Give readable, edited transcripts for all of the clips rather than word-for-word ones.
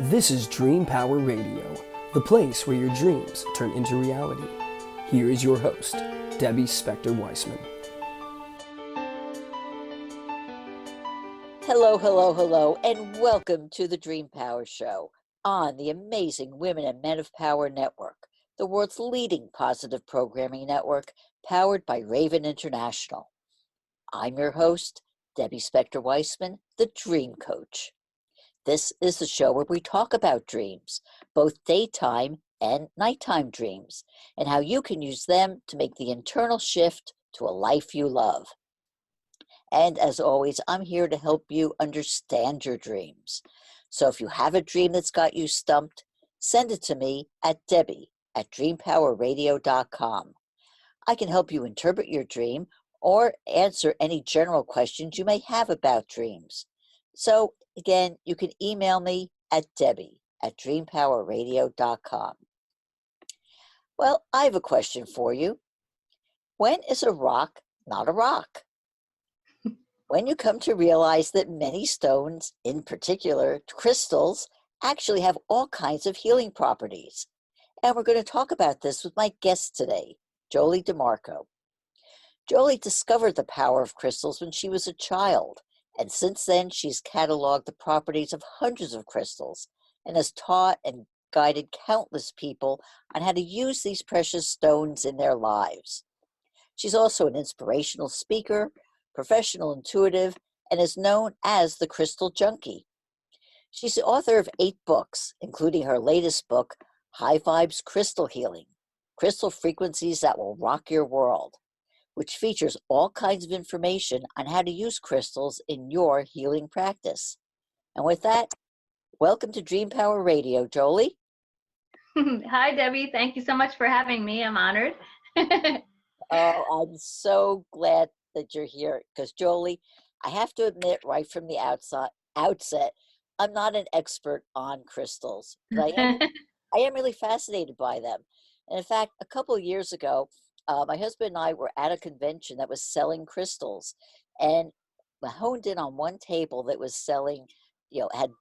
This is Dream Power Radio, the place where your dreams turn into reality. Here is your host, Debbie Spector-Weissman. Hello, hello, hello, and welcome to the Dream Power Show on the amazing Women and Men of Power Network, the world's leading positive programming network powered by Raven International. I'm your host, Debbie Spector-Weissman, the Dream Coach. This is the show where we talk about dreams, both daytime and nighttime dreams, and how you can use them to make the internal shift to a life you love. And as always, I'm here to help you understand your dreams. So if you have a dream that's got you stumped, send it to me at debbie@dreampowerradio.com. I can help you interpret your dream or answer any general questions you may have about dreams. So again, you can email me at debbie@dreampowerradio.com. Well, I have a question for you. When is a rock not a rock? When you come to realize that many stones, in particular crystals, actually have all kinds of healing properties. And we're going to talk about this with my guest today, Jolie DeMarco. Jolie discovered the power of crystals when she was a child, and since then she's cataloged the properties of hundreds of crystals and has taught and guided countless people on how to use these precious stones in their lives. She's also an inspirational speaker, professional intuitive, and is known as the Crystal Junkie. She's the author of 8 books, including her latest book, High Vibes Crystal Healing, Crystal Frequencies That Will Rock Your World, which features all kinds of information on how to use crystals in your healing practice. And with that, welcome to Dream Power Radio, Jolie. Hi, Debbie. Thank you so much for having me. I'm honored. Oh, I'm so glad that you're here because, Jolie, I have to admit right from the outset, I'm not an expert on crystals, but I am really fascinated by them. And in fact, a couple of years ago, my husband and I were at a convention that was selling crystals, and I honed in on one table that was selling, had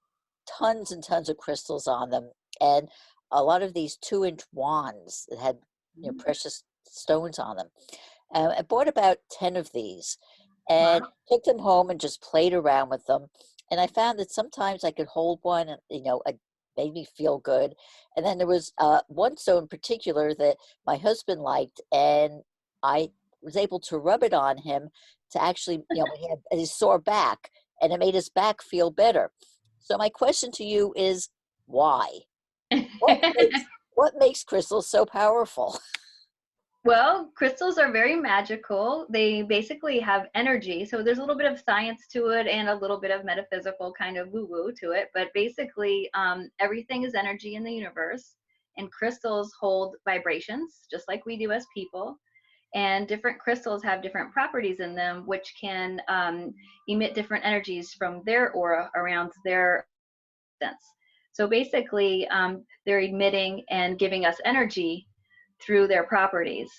tons and tons of crystals on them, and a lot of these 2-inch wands that had, precious stones on them. I bought about 10 of these and took them home and just played around with them. And I found that sometimes I could hold one and, it made me feel good. And then there was one stone in particular that my husband liked, and I was able to rub it on him to actually, he had his sore back, and it made his back feel better. So my question to you is, why? What makes crystals so powerful? Well, crystals are very magical. They basically have energy. So there's a little bit of science to it and a little bit of metaphysical kind of woo-woo to it. But basically, everything is energy in the universe. And crystals hold vibrations, just like we do as people. And different crystals have different properties in them, which can emit different energies from their aura around their sense. So basically, they're emitting and giving us energy through their properties.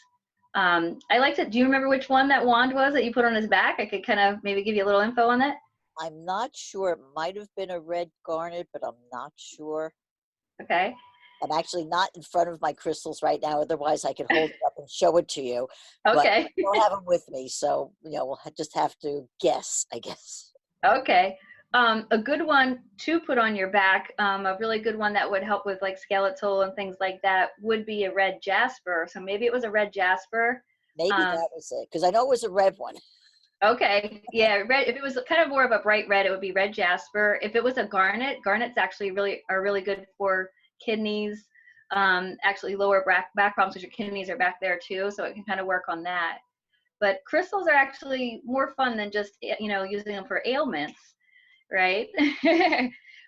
I like to, do you remember which one that wand was that you put on his back? I could kind of maybe give you a little info on that. I'm not sure. It might have been a red garnet, but I'm not sure. Okay. I'm actually not in front of my crystals right now. Otherwise, I could hold it up and show it to you. Okay. But I don't have them with me. So, we'll just have to guess, I guess. Okay. A good one to put on your back, a really good one that would help with like skeletal and things like that would be a red jasper. So maybe it was a red jasper. Maybe that was it, because I know it was a red one. Okay, yeah, red. If it was kind of more of a bright red, it would be red jasper. If it was a garnet, garnets actually are really good for kidneys, actually lower back problems because your kidneys are back there too, so it can kind of work on that. But crystals are actually more fun than just using them for ailments. Right?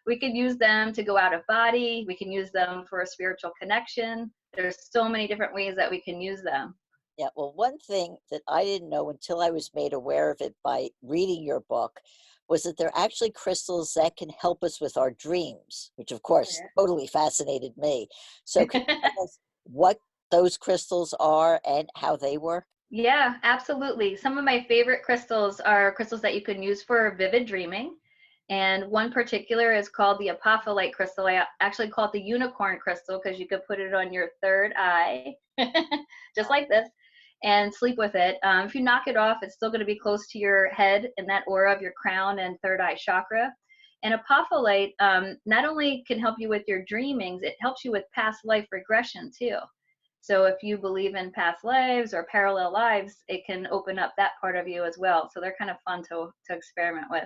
We could use them to go out of body. We can use them for a spiritual connection. There's so many different ways that we can use them. Yeah, well, one thing that I didn't know until I was made aware of it by reading your book was that there are actually crystals that can help us with our dreams, which of course totally fascinated me. So can you tell us what those crystals are and how they work? Yeah, absolutely. Some of my favorite crystals are crystals that you can use for vivid dreaming. And one particular is called the apophyllite crystal. I actually call it the unicorn crystal because you could put it on your third eye, just like this, and sleep with it. If you knock it off, it's still going to be close to your head in that aura of your crown and third eye chakra. And apophyllite not only can help you with your dreamings, it helps you with past life regression too. So if you believe in past lives or parallel lives, it can open up that part of you as well. So they're kind of fun to experiment with.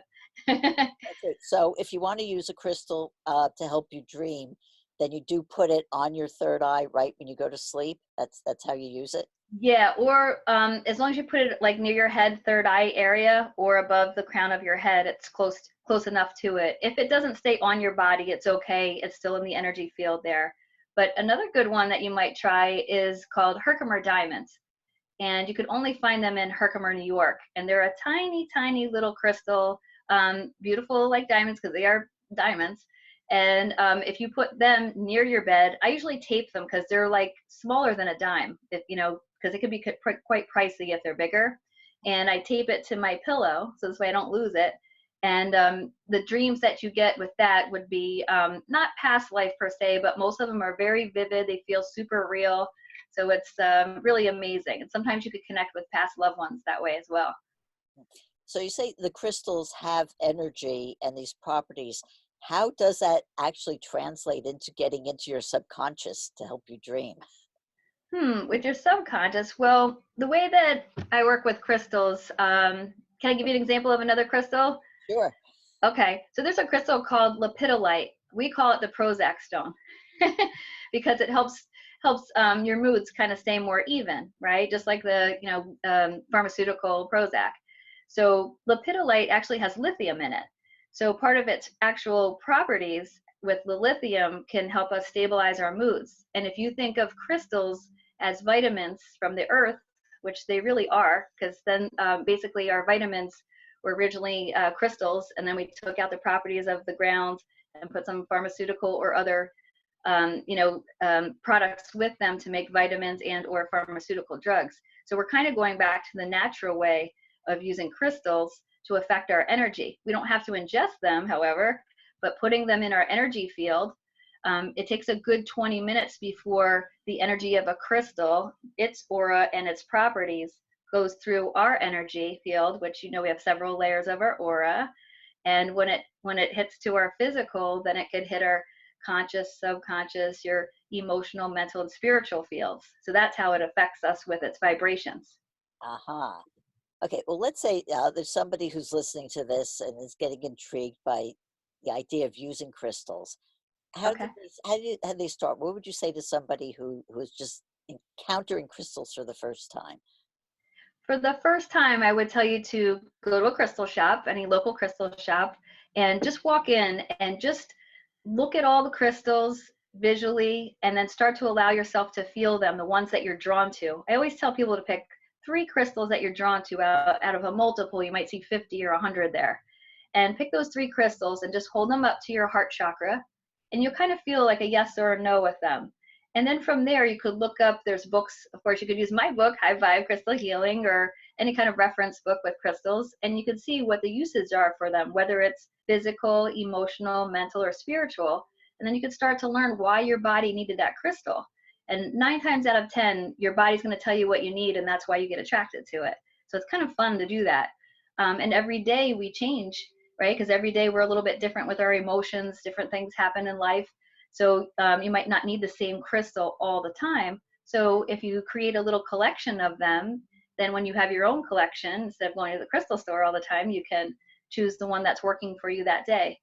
Okay, so if you want to use a crystal to help you dream, then you do put it on your third eye right when you go to sleep. That's how you use it. Yeah, or as long as you put it like near your head, third eye area, or above the crown of your head, it's close enough to it. If it doesn't stay on your body, it's okay. It's still in the energy field there. But another good one that you might try is called Herkimer diamonds. And you could only find them in Herkimer, New York. And they're a tiny, tiny little crystal, beautiful like diamonds because they are diamonds. And if you put them near your bed, I usually tape them because they're like smaller than a dime, if you know, because it could be quite pricey if they're bigger. And I tape it to my pillow so this way I don't lose it. And the dreams that you get with that would be not past life per se, but most of them are very vivid. They feel super real. So it's really amazing. And sometimes you could connect with past loved ones that way as well. So you say the crystals have energy and these properties. How does that actually translate into getting into your subconscious to help you dream? With your subconscious, well, the way that I work with crystals, can I give you an example of another crystal? Sure. Okay, so there's a crystal called lepidolite. We call it the Prozac stone because it helps your moods kind of stay more even, right? Just like the pharmaceutical Prozac. So lepidolite actually has lithium in it. So part of its actual properties with the lithium can help us stabilize our moods. And if you think of crystals as vitamins from the earth, which they really are, because then basically our vitamins were originally crystals, and then we took out the properties of the ground and put some pharmaceutical or other products with them to make vitamins and or pharmaceutical drugs. So we're kind of going back to the natural way of using crystals to affect our energy. We don't have to ingest them, however, but putting them in our energy field, it takes a good 20 minutes before the energy of a crystal, its aura and its properties, goes through our energy field, which we have several layers of our aura. And when it hits to our physical, then it could hit our conscious, subconscious, your emotional, mental, and spiritual fields. So that's how it affects us with its vibrations. Aha. Okay, well, let's say there's somebody who's listening to this and is getting intrigued by the idea of using crystals. How do they start? What would you say to somebody who is just encountering crystals for the first time? For the first time, I would tell you to go to a crystal shop, any local crystal shop, and just walk in and just look at all the crystals visually, and then start to allow yourself to feel them, the ones that you're drawn to. I always tell people to pick 3 crystals that you're drawn to out of a multiple. You might see 50 or 100 there. And pick those 3 crystals and just hold them up to your heart chakra, and you'll kind of feel like a yes or a no with them. And then from there, you could look up, there's books, of course, you could use my book, High Vibe Crystal Healing, or any kind of reference book with crystals, and you can see what the uses are for them, whether it's physical, emotional, mental, or spiritual. And then you can start to learn why your body needed that crystal. And 9 times out of 10, your body's going to tell you what you need, and that's why you get attracted to it. So it's kind of fun to do that. And every day we change, right? Because every day we're a little bit different with our emotions, different things happen in life. So you might not need the same crystal all the time. So if you create a little collection of them, then when you have your own collection, instead of going to the crystal store all the time, you can choose the one that's working for you that day.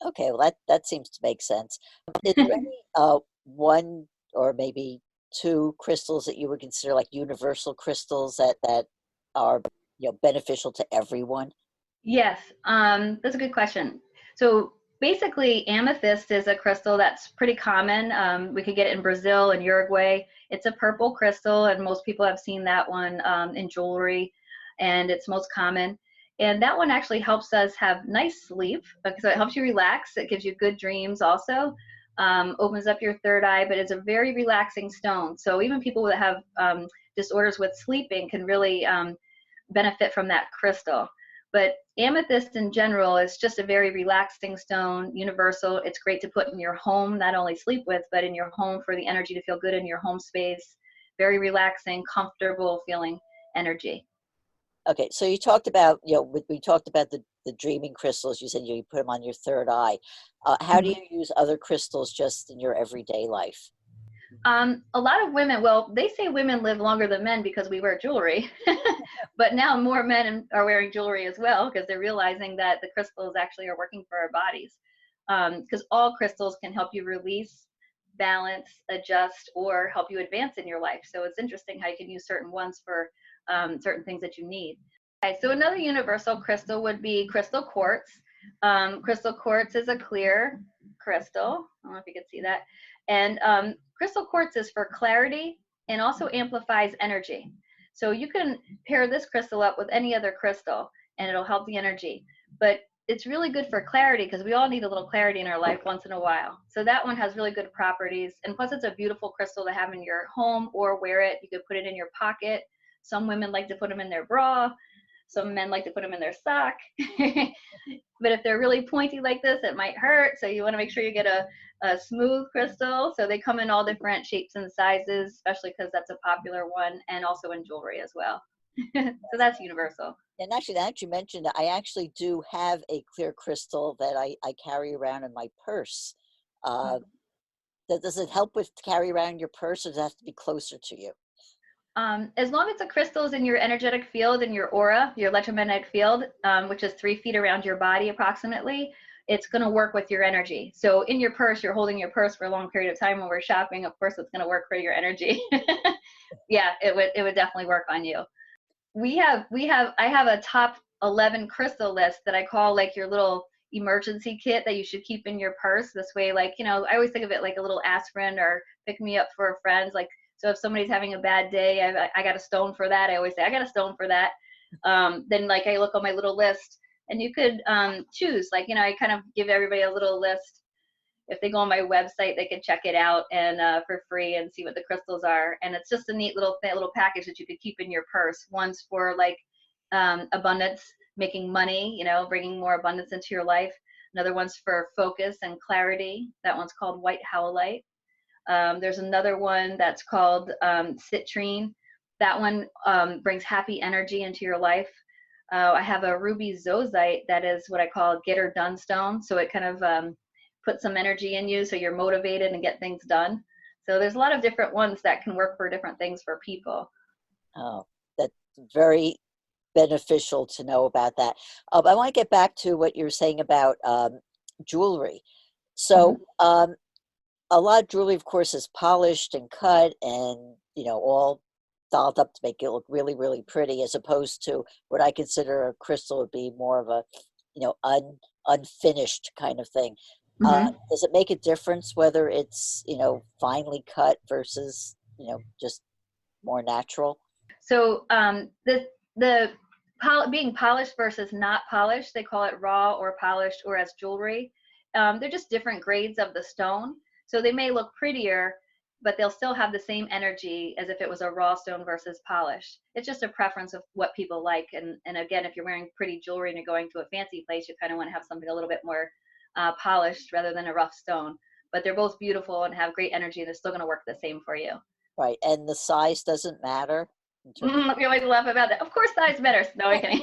Okay, well, that seems to make sense. Is there any one or maybe 2 crystals that you would consider like universal crystals that are beneficial to everyone? Yes, that's a good question. So basically, amethyst is a crystal that's pretty common. We could get it in Brazil and Uruguay. It's a purple crystal, and most people have seen that one in jewelry, and it's most common. And that one actually helps us have nice sleep. So it helps you relax. It gives you good dreams also. Opens up your third eye, but it's a very relaxing stone. So even people that have disorders with sleeping can really benefit from that crystal. But amethyst in general is just a very relaxing stone, universal. It's great to put in your home, not only sleep with, but in your home for the energy to feel good in your home space. Very relaxing, comfortable feeling energy. Okay, so you talked about, we talked about the dreaming crystals. You said you put them on your third eye. How do you use other crystals just in your everyday life? A lot of women, well, they say women live longer than men because we wear jewelry, but now more men are wearing jewelry as well because they're realizing that the crystals actually are working for our bodies. Because all crystals can help you release, balance, adjust, or help you advance in your life. So it's interesting how you can use certain ones for certain things that you need. Okay, so another universal crystal would be crystal quartz. Crystal quartz is a clear crystal. I don't know if you can see that. And crystal quartz is for clarity and also amplifies energy. So you can pair this crystal up with any other crystal and it'll help the energy. But it's really good for clarity because we all need a little clarity in our life once in a while. So that one has really good properties. And plus it's a beautiful crystal to have in your home or wear it. You could put it in your pocket. Some women like to put them in their bra. Some men like to put them in their sock. But if they're really pointy like this, it might hurt. So you want to make sure you get a smooth crystal. So they come in all different shapes and sizes, especially because that's a popular one, and also in jewelry as well. So that's universal. And actually, now that you mentioned, I actually do have a clear crystal that I carry around in my purse. Does it help with carry around your purse, or does it have to be closer to you? As long as the crystal is in your energetic field, in your aura, your electromagnetic field, which is 3 feet around your body approximately, it's going to work with your energy. So in your purse, you're holding your purse for a long period of time when we're shopping. Of course, it's going to work for your energy. Yeah, it would definitely work on you. I have a top 11 crystal list that I call like your little emergency kit that you should keep in your purse. This way, like, I always think of it like a little aspirin or pick me up for friends. Like, so if somebody's having a bad day, I got a stone for that. I always say, I got a stone for that. Then like I look on my little list and you could choose, like, I kind of give everybody a little list. If they go on my website, they can check it out and for free and see what the crystals are. And it's just a neat little package that you could keep in your purse. One's for like abundance, making money, bringing more abundance into your life. Another one's for focus and clarity. That one's called white howlite. There's another one that's called citrine. That one brings happy energy into your life. I have a ruby zoisite that is what I call get her done stone. So it kind of puts some energy in you so you're motivated and get things done. So there's a lot of different ones that can work for different things for people. Oh, that's very beneficial to know about that. I want to get back to what you're saying about jewelry. So a lot of jewelry, of course, is polished and cut and, all dolled up to make it look really, really pretty, as opposed to what I consider a crystal would be more of a, unfinished kind of thing. Does it make a difference whether it's, finely cut versus, just more natural? So being polished versus not polished, they call it raw or polished or as jewelry. They're just different grades of the stone. So they may look prettier, but they'll still have the same energy as if it was a raw stone versus polished. It's just a preference of what people like. And again, if you're wearing pretty jewelry and you're going to a fancy place, you kind of want to have something a little bit more polished rather than a rough stone. But they're both beautiful and have great energy. They're still going to work the same for you. Right. And the size doesn't matter? We always laugh about that. Of course, size matters. No, I'm kidding.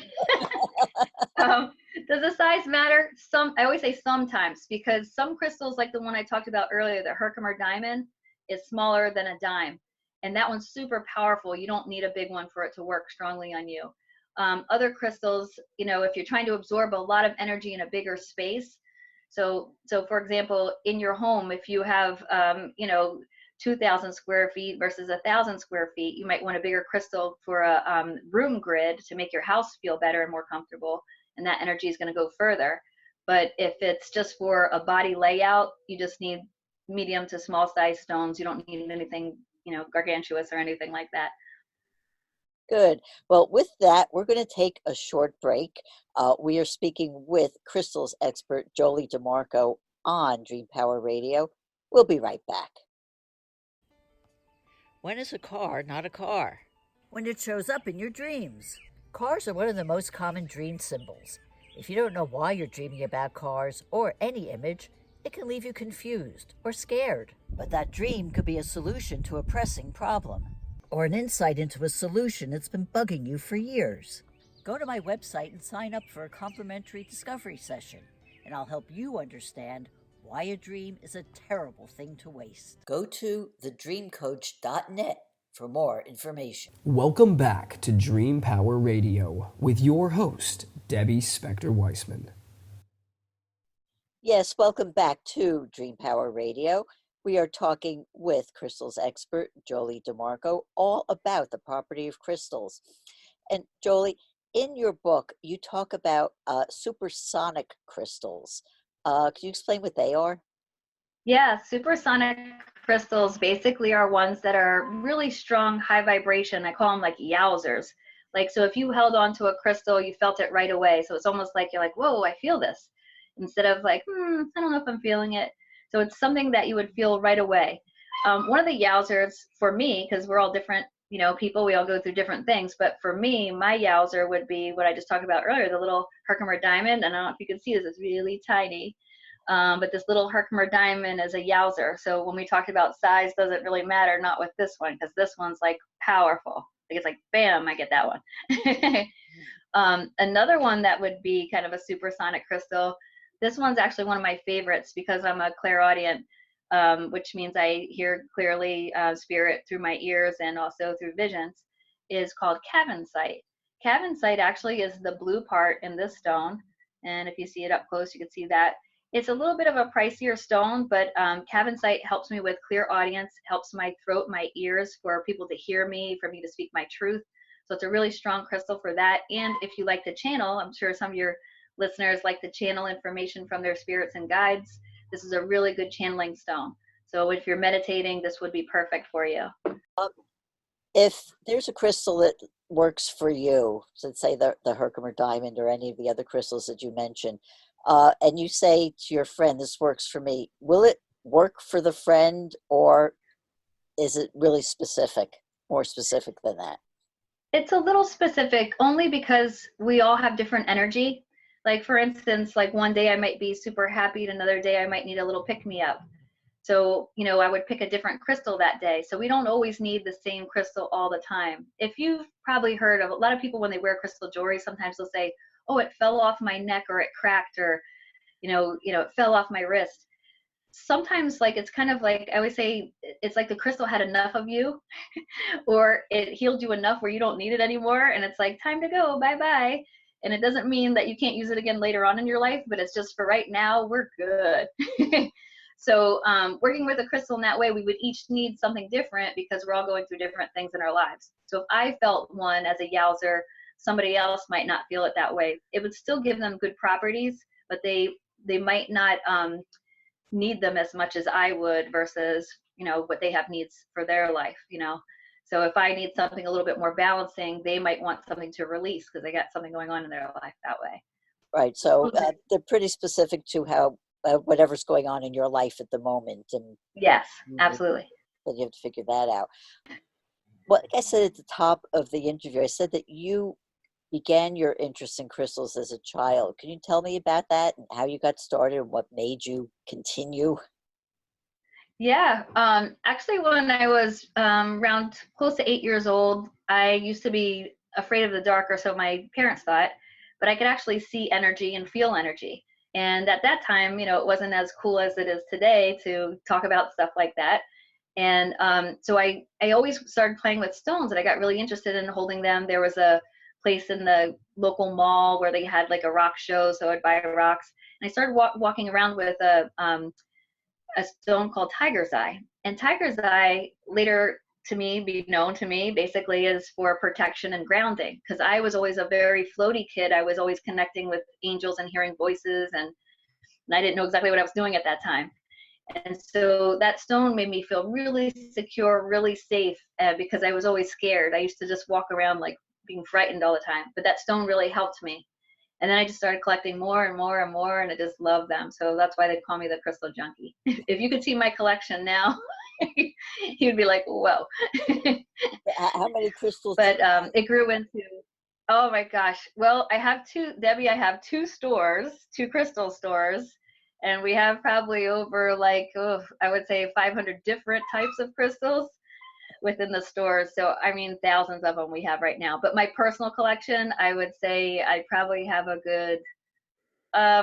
Does the size matter? I always say sometimes, because some crystals, like the one I talked about earlier, the Herkimer diamond, is smaller than a dime. And that one's super powerful. You don't need a big one for it to work strongly on you. Other crystals, if you're trying to absorb a lot of energy in a bigger space. So for example, in your home, if you have, 2,000 square feet versus 1,000 square feet, you might want a bigger crystal for a room grid to make your house feel better and more comfortable. And that energy is going to go further. But if it's just for a body layout, you just need medium to small size stones. You don't need anything, gargantuous or anything like that. Good. Well, with that, we're going to take a short break. We are speaking with crystals expert Jolie DeMarco on Dream Power Radio. We'll be right back. When is a car not a car? When it shows up in your dreams. Cars are one of the most common dream symbols. If you don't know why you're dreaming about cars or any image, it can leave you confused or scared. But that dream could be a solution to a pressing problem, or an insight into a solution that's been bugging you for years. Go to my website and sign up for a complimentary discovery session, and I'll help you understand why a dream is a terrible thing to waste. Go to thedreamcoach.net for more information. Welcome back to Dream Power Radio with your host, Debbie Spector-Weissman. Yes, welcome back to Dream Power Radio. We are talking with crystals expert Jolie DeMarco all about the property of crystals. And Jolie, in your book, you talk about supersonic crystals. Can you explain what they are? Yeah, supersonic crystals basically are ones that are really strong, high vibration. I call them like yowzers. Like, so if you held onto a crystal, you felt it right away. So it's almost like you're like, whoa, I feel this. Instead of like, I don't know if I'm feeling it. So it's something that you would feel right away. One of the yowzers for me, because we're all different, people, we all go through different things. But for me, my yowzer would be what I just talked about earlier, the little Herkimer diamond. I don't know if you can see this, it's really tiny. But this little Herkimer diamond is a yowzer. So when we talked about size, doesn't really matter, not with this one, because this one's like powerful. Like it's like, bam, I get that one. Another one that would be kind of a supersonic crystal. This one's actually one of my favorites because I'm a clairaudient, which means I hear clearly spirit through my ears and also through visions, is called Cavensite. Cavensite actually is the blue part in this stone. And if you see it up close, you can see that. It's a little bit of a pricier stone, but Cavensite helps me with clear audience, helps my throat, my ears for people to hear me, for me to speak my truth. So it's a really strong crystal for that. And if you like to channel, I'm sure some of your listeners like to channel information from their spirits and guides. This is a really good channeling stone. So if you're meditating, this would be perfect for you. If there's a crystal that works for you, so let's say the Herkimer diamond or any of the other crystals that you mentioned, and you say to your friend, this works for me, will it work for the friend, or is it really specific, more specific than that? It's a little specific only because we all have different energy. Like for instance, like one day I might be super happy and another day I might need a little pick-me-up. So, I would pick a different crystal that day. So we don't always need the same crystal all the time. If you've probably heard of a lot of people when they wear crystal jewelry, sometimes they'll say, oh, it fell off my neck, or it cracked, or, it fell off my wrist. Sometimes like, it's kind of like, I always say, it's like the crystal had enough of you or it healed you enough where you don't need it anymore. And it's like, time to go, bye-bye. And it doesn't mean that you can't use it again later on in your life, but it's just for right now, we're good. So working with a crystal in that way, we would each need something different because we're all going through different things in our lives. So if I felt one as a yowzer, somebody else might not feel it that way. It would still give them good properties, but they might not need them as much as I would versus, what they have needs for their life, So if I need something a little bit more balancing, they might want something to release because they got something going on in their life that way. Right. So they're pretty specific to how whatever's going on in your life at the moment. And yes, absolutely. But you have to figure that out. Well, like I said at the top of the interview, I said that you began your interest in crystals as a child. Can you tell me about that and how you got started and what made you continue? Yeah, actually when I was around close to 8 years old, I used to be afraid of the dark, or so my parents thought, but I could actually see energy and feel energy. And at that time, it wasn't as cool as it is today to talk about stuff like that. And so I always started playing with stones, and I got really interested in holding them. There was a place in the local mall where they had like a rock show, so I'd buy rocks. And I started walking around with a stone called Tiger's Eye. And Tiger's Eye, later to me, be known to me, basically is for protection and grounding. Because I was always a very floaty kid. I was always connecting with angels and hearing voices, and I didn't know exactly what I was doing at that time. And so that stone made me feel really secure, really safe, because I was always scared. I used to just walk around like being frightened all the time. But that stone really helped me. And then I just started collecting more and more and more, and I just love them. So that's why they call me the Crystal Junkie. If you could see my collection now, you'd be like, whoa. How many crystals? But it grew into, Oh my gosh. Well, I have Debbie, I have two crystal stores, and we have probably over like, I would say 500 different types of crystals within the stores. So, I mean, thousands of them we have right now. But my personal collection, I would say I probably have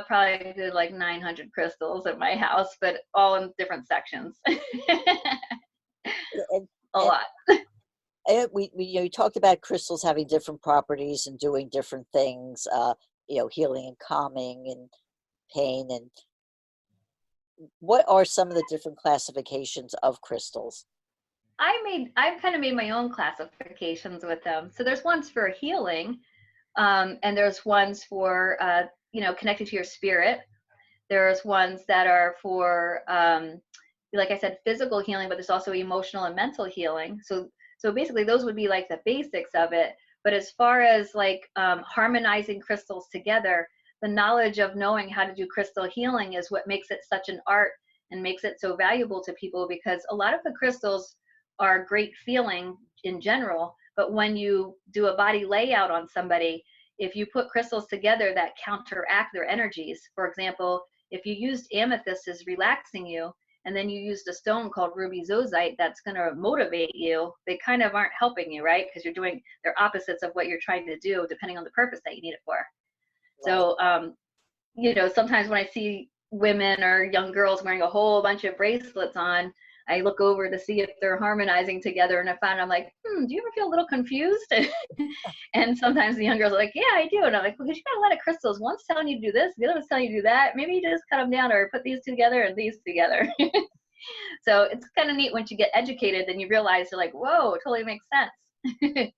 probably a good like 900 crystals at my house, but all in different sections. And, A and lot. we talked about crystals having different properties and doing different things, healing and calming and pain. And what are some of the different classifications of crystals? I've kind of made my own classifications with them. So there's ones for healing, and there's ones for connected to your spirit. There's ones that are for like I said, physical healing, but there's also emotional and mental healing. So basically those would be like the basics of it. But as far as like harmonizing crystals together, the knowledge of knowing how to do crystal healing is what makes it such an art and makes it so valuable to people, because a lot of the crystals are great feeling in general, but when you do a body layout on somebody, if you put crystals together that counteract their energies, for example, if you used amethyst as relaxing you, and then you used a stone called ruby zozite that's going to motivate you, they kind of aren't helping you, right? Because they're opposites of what you're trying to do, depending on the purpose that you need it for. Right. So, sometimes when I see women or young girls wearing a whole bunch of bracelets on, I look over to see if they're harmonizing together, and I'm like, do you ever feel a little confused? And sometimes the young girls are like, yeah, I do. And I'm like, well, because you got a lot of crystals. One's telling you to do this, the other one's telling you to do that. Maybe you just cut them down or put these together and these together. So it's kind of neat once you get educated, then you realize you're like, whoa, it totally makes sense.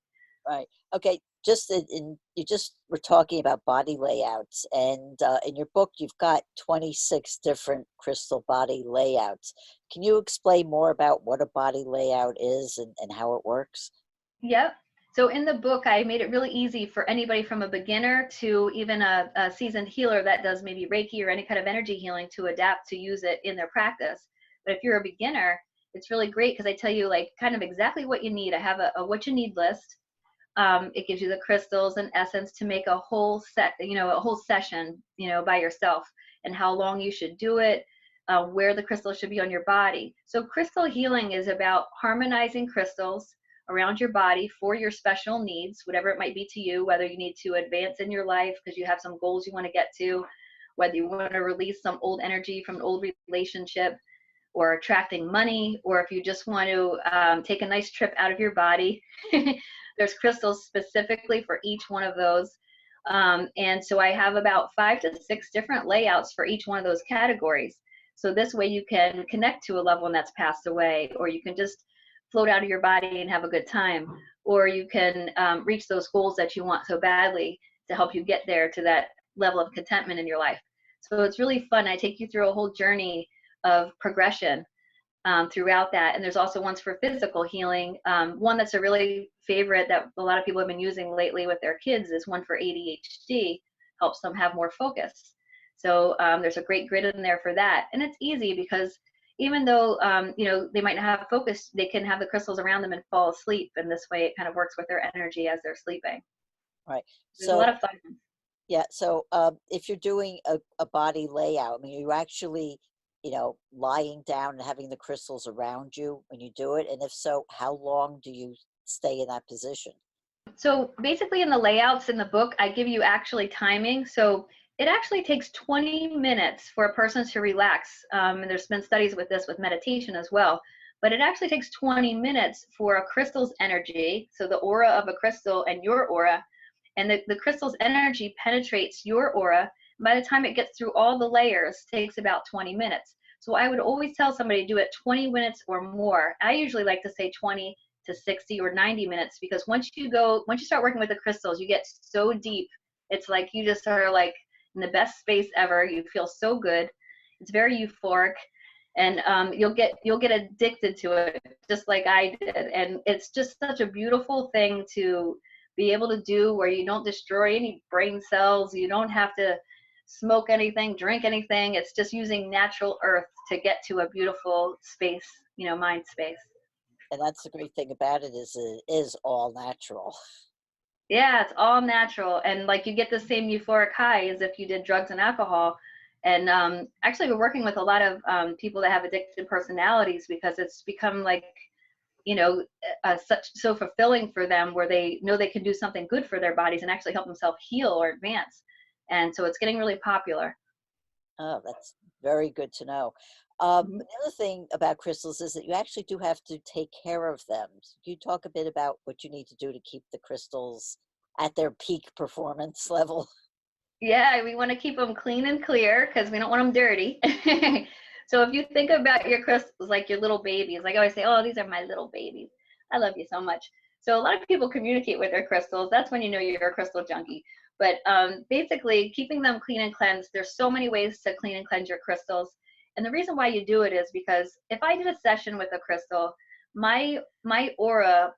Right. Okay. You just were talking about body layouts, and in your book, you've got 26 different crystal body layouts. Can you explain more about what a body layout is and how it works? Yep. So in the book, I made it really easy for anybody from a beginner to even a seasoned healer that does maybe Reiki or any kind of energy healing to adapt to use it in their practice. But if you're a beginner, it's really great because I tell you like kind of exactly what you need. I have a what you need list. It gives you the crystals and essence to make a whole session, by yourself, and how long you should do it, where the crystals should be on your body. So crystal healing is about harmonizing crystals around your body for your special needs, whatever it might be to you, whether you need to advance in your life because you have some goals you want to get to, whether you want to release some old energy from an old relationship, or attracting money, or if you just want to take a nice trip out of your body. There's crystals specifically for each one of those. And so I have about 5 to 6 different layouts for each one of those categories. So this way you can connect to a loved one that's passed away, or you can just float out of your body and have a good time, or you can reach those goals that you want so badly to help you get there to that level of contentment in your life. So it's really fun. I take you through a whole journey of progression throughout that. And there's also ones for physical healing. One that's a really favorite that a lot of people have been using lately with their kids is one for ADHD, helps them have more focus. So there's a great grid in there for that. And it's easy because even though, they might not have focus, they can have the crystals around them and fall asleep. And this way it kind of works with their energy as they're sleeping. Right. There's a lot of fun. Yeah. So if you're doing a body layout, I mean, you actually lying down and having the crystals around you when you do it? And if so, how long do you stay in that position? So basically in the layouts in the book, I give you actually timing. So it actually takes 20 minutes for a person to relax. And there's been studies with this with meditation as well. But it actually takes 20 minutes for a crystal's energy, so the aura of a crystal and your aura, and the crystal's energy penetrates your aura. By the time it gets through all the layers, it takes about 20 minutes. So I would always tell somebody to do it 20 minutes or more. I usually like to say 20 to 60 or 90 minutes, because once you start working with the crystals, you get so deep. It's like you just are like in the best space ever. You feel so good. It's very euphoric, and you'll get addicted to it, just like I did. And it's just such a beautiful thing to be able to do, where you don't destroy any brain cells. You don't have to smoke anything, drink anything. It's just using natural earth to get to a beautiful space, mind space. And that's the great thing about it is all natural. Yeah, it's all natural. And like you get the same euphoric high as if you did drugs and alcohol. And actually, we're working with a lot of people that have addicted personalities because it's become like, such so fulfilling for them where they know they can do something good for their bodies and actually help themselves heal or advance. And so it's getting really popular. Oh, that's very good to know. The other thing about crystals is that you actually do have to take care of them. Can you talk a bit about what you need to do to keep the crystals at their peak performance level? Yeah, we want to keep them clean and clear because we don't want them dirty. So if you think about your crystals like your little babies, like I always say, oh, these are my little babies. I love you so much. So a lot of people communicate with their crystals. That's when you know you're a crystal junkie. But basically, keeping them clean and cleansed, there's so many ways to clean and cleanse your crystals. And the reason why you do it is because if I did a session with a crystal, my aura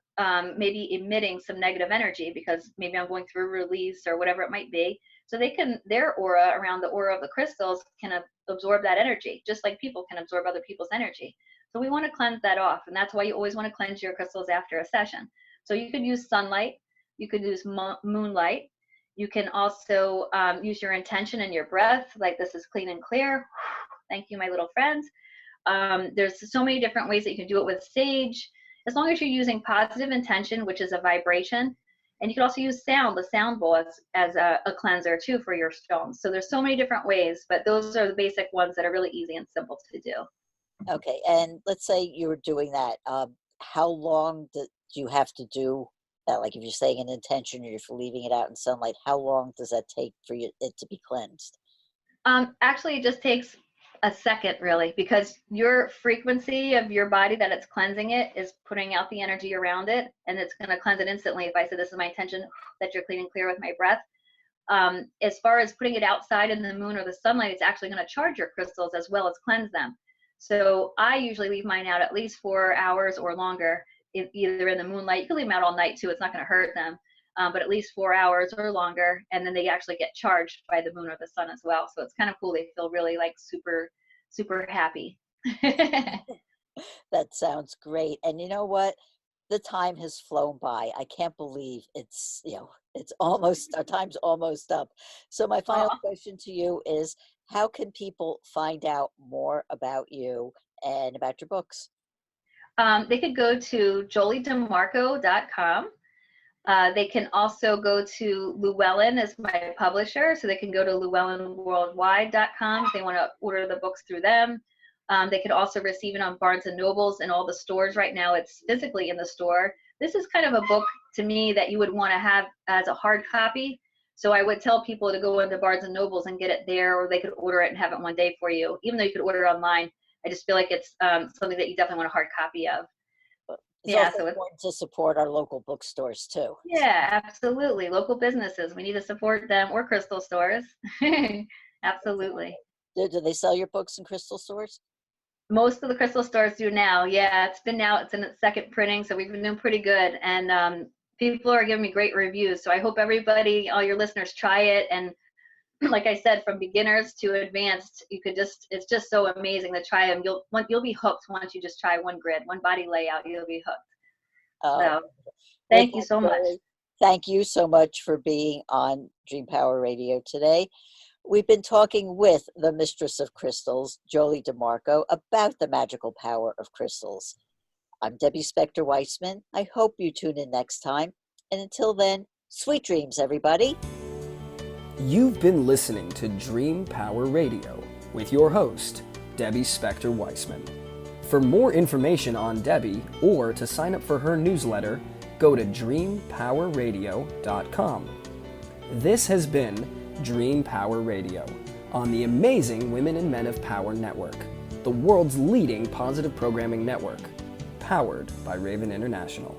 may be emitting some negative energy because maybe I'm going through a release or whatever it might be. So their aura around the aura of the crystals can absorb that energy, just like people can absorb other people's energy. So we want to cleanse that off. And that's why you always want to cleanse your crystals after a session. So you could use sunlight, you could use moonlight. You can also use your intention and your breath, like this is clean and clear. Thank you, my little friends. There's so many different ways that you can do it with sage, as long as you're using positive intention, which is a vibration. And you can also use sound, the sound bowl, as a cleanser too for your stones. So there's so many different ways, but those are the basic ones that are really easy and simple to do. Okay, and let's say you were doing that. How long do you have to do that? Like if you're saying an intention or you're leaving it out in sunlight, how long does that take for it to be cleansed? Actually, it just takes a second, really, because your frequency of your body that it's cleansing it is putting out the energy around it, and it's going to cleanse it instantly. If I say this is my intention, that you're clean and clear with my breath. As far as putting it outside in the moon or the sunlight, it's actually going to charge your crystals as well as cleanse them. So I usually leave mine out at least 4 hours or longer, either in the moonlight. You can leave them out all night too. It's not going to hurt them. But at least 4 hours or longer, and then they actually get charged by the moon or the sun as well. So it's kind of cool. They feel really like super, super happy. That sounds great. And you know what? The time has flown by. I can't believe it's almost, our time's almost up. So my final question to you is, how can people find out more about you and about your books? They could go to joliedemarco.com. They can also go to Llewellyn as my publisher, so they can go to llewellynworldwide.com if they want to order the books through them. They could also receive it on Barnes & Nobles and all the stores right now. It's physically in the store. This is kind of a book to me that you would want to have as a hard copy. So I would tell people to go into Barnes & Nobles and get it there, or they could order it and have it one day for you. Even though you could order it online, I just feel like it's something that you definitely want a hard copy of. It's also important to support our local bookstores too. Yeah, absolutely. Local businesses. We need to support them, or crystal stores. Absolutely. Do they sell your books in crystal stores? Most of the crystal stores do now. Yeah, it's been out. It's in its second printing, so we've been doing pretty good. And people are giving me great reviews. So I hope everybody, all your listeners, try it. And like I said, from beginners to advanced, it's just so amazing to try them. You'll be hooked once you just try one grid, one body layout. You'll be hooked. So thank you so much. Thank you so much for being on Dream Power Radio today. We've been talking with the Mistress of Crystals, Jolie DeMarco, about the magical power of crystals. I'm Debbie Spector-Weissman. I hope you tune in next time. And until then, sweet dreams, everybody. You've been listening to Dream Power Radio with your host, Debbie Spector-Weissman. For more information on Debbie or to sign up for her newsletter, go to dreampowerradio.com. This has been Dream Power Radio on the amazing Women and Men of Power Network, the world's leading positive programming network, powered by Raven International.